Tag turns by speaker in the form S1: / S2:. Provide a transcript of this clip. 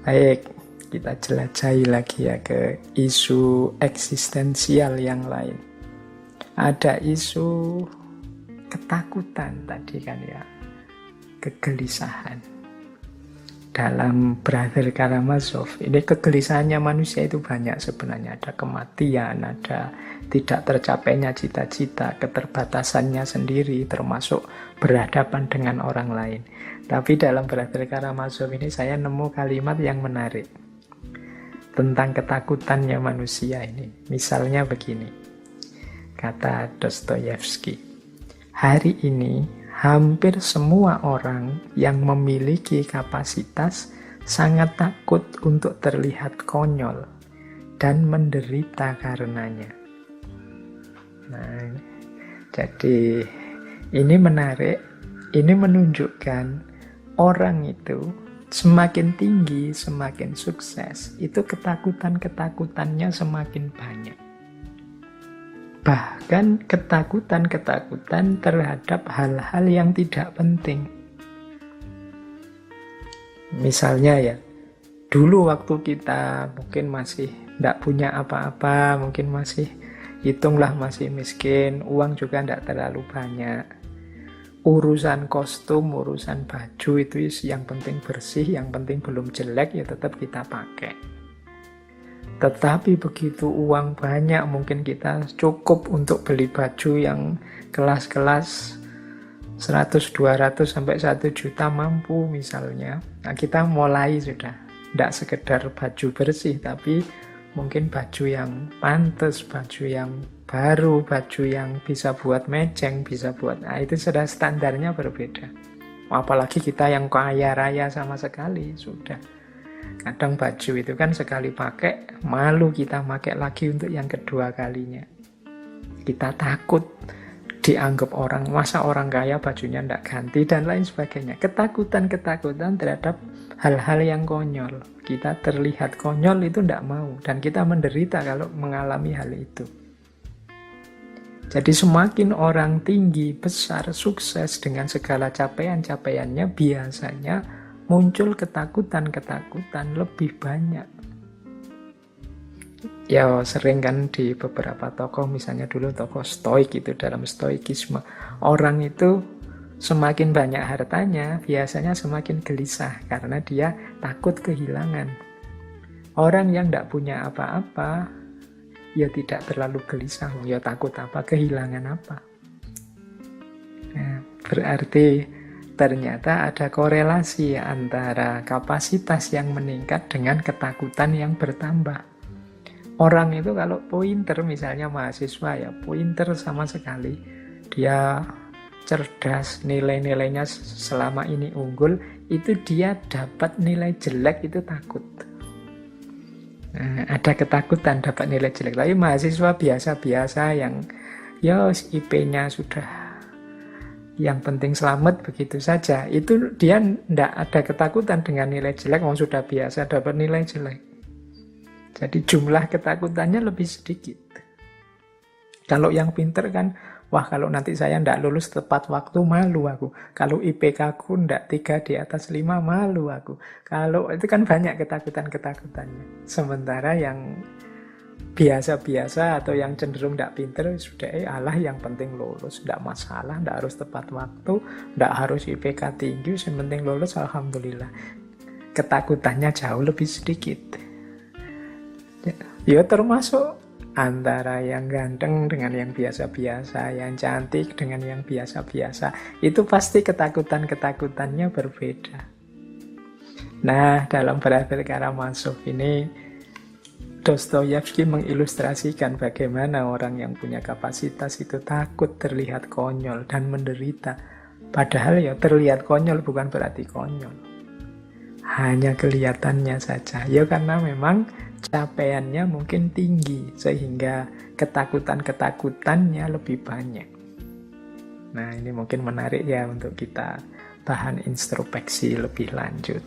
S1: Baik, kita jelajahi lagi ya ke isu eksistensial yang lain. Ada isu ketakutan tadi kan ya, kegelisahan. Dalam Brother Karamazov, ini kegelisahannya manusia itu banyak sebenarnya. Ada kematian, ada tidak tercapainya cita-cita, keterbatasannya sendiri, termasuk berhadapan dengan orang lain. Tapi dalam Brother Karamazov ini saya nemu kalimat yang menarik tentang ketakutannya manusia ini. Misalnya begini, kata Dostoyevsky, hari ini hampir semua orang yang memiliki kapasitas sangat takut untuk terlihat konyol dan menderita karenanya. Nah, jadi ini menarik, ini menunjukkan orang itu semakin tinggi, semakin sukses, itu ketakutan-ketakutannya semakin banyak. Bahkan ketakutan-ketakutan terhadap hal-hal yang tidak penting. Misalnya ya, dulu waktu kita mungkin masih tidak punya apa-apa, mungkin masih, hitunglah masih miskin, uang juga tidak terlalu banyak. Urusan kostum, urusan baju itu yang penting bersih, yang penting belum jelek, ya tetap kita pakai. Tetapi begitu uang banyak, mungkin kita cukup untuk beli baju yang kelas-kelas 100, 200, sampai 1 juta mampu misalnya. Nah, kita mulai sudah, tidak sekedar baju bersih, tapi mungkin baju yang pantas, baju yang baru, baju yang bisa buat mejeng, bisa buat, nah itu sudah standarnya berbeda. Apalagi kita yang kaya raya sama sekali, sudah. Kadang baju itu kan sekali pakai, malu kita pakai lagi untuk yang kedua kalinya. Kita takut dianggap orang, masa orang kaya bajunya tidak ganti, dan lain sebagainya. Ketakutan-ketakutan terhadap hal-hal yang konyol. Kita terlihat konyol itu tidak mau, dan kita menderita kalau mengalami hal itu. Jadi semakin orang tinggi, besar, sukses dengan segala capaian-capaiannya, biasanya muncul ketakutan-ketakutan lebih banyak. Ya sering kan di beberapa tokoh, misalnya dulu tokoh stoik itu, dalam stoikisme, orang itu semakin banyak hartanya, biasanya semakin gelisah karena dia takut kehilangan. Orang yang tidak punya apa-apa, ya tidak terlalu gelisah, ya takut apa, kehilangan apa. Nah, berarti ternyata ada korelasi antara kapasitas yang meningkat dengan ketakutan yang bertambah. Orang itu kalau pointer, misalnya mahasiswa ya, pointer sama sekali, dia cerdas, nilai-nilainya selama ini unggul, itu dia dapat nilai jelek itu takut. Nah, ada ketakutan dapat nilai jelek. Tapi mahasiswa biasa-biasa yang ya IP-nya sudah yang penting selamat begitu saja, itu dia tidak ada ketakutan dengan nilai jelek, orang sudah biasa dapat nilai jelek. Jadi jumlah ketakutannya lebih sedikit. Kalau yang pinter kan, wah kalau nanti saya tidak lulus tepat waktu, malu aku. Kalau IPK ku tidak 3 di atas 5, malu aku. Kalau itu kan banyak ketakutan-ketakutannya. Sementara yang biasa-biasa atau yang cenderung tidak pinter, sudah Allah yang penting lulus, tidak masalah, tidak harus tepat waktu, tidak harus IPK tinggi, yang penting lulus, alhamdulillah. Ketakutannya jauh lebih sedikit. Ya termasuk antara yang ganteng dengan yang biasa-biasa, yang cantik dengan yang biasa-biasa, itu pasti ketakutan-ketakutannya berbeda. Nah, dalam Brother Karamazov ini Dostoyevsky mengilustrasikan bagaimana orang yang punya kapasitas itu takut terlihat konyol dan menderita. Padahal ya terlihat konyol bukan berarti konyol. Hanya kelihatannya saja. Ya karena memang capaiannya mungkin tinggi, sehingga ketakutan-ketakutannya lebih banyak. Nah ini mungkin menarik ya untuk kita bahan introspeksi lebih lanjut.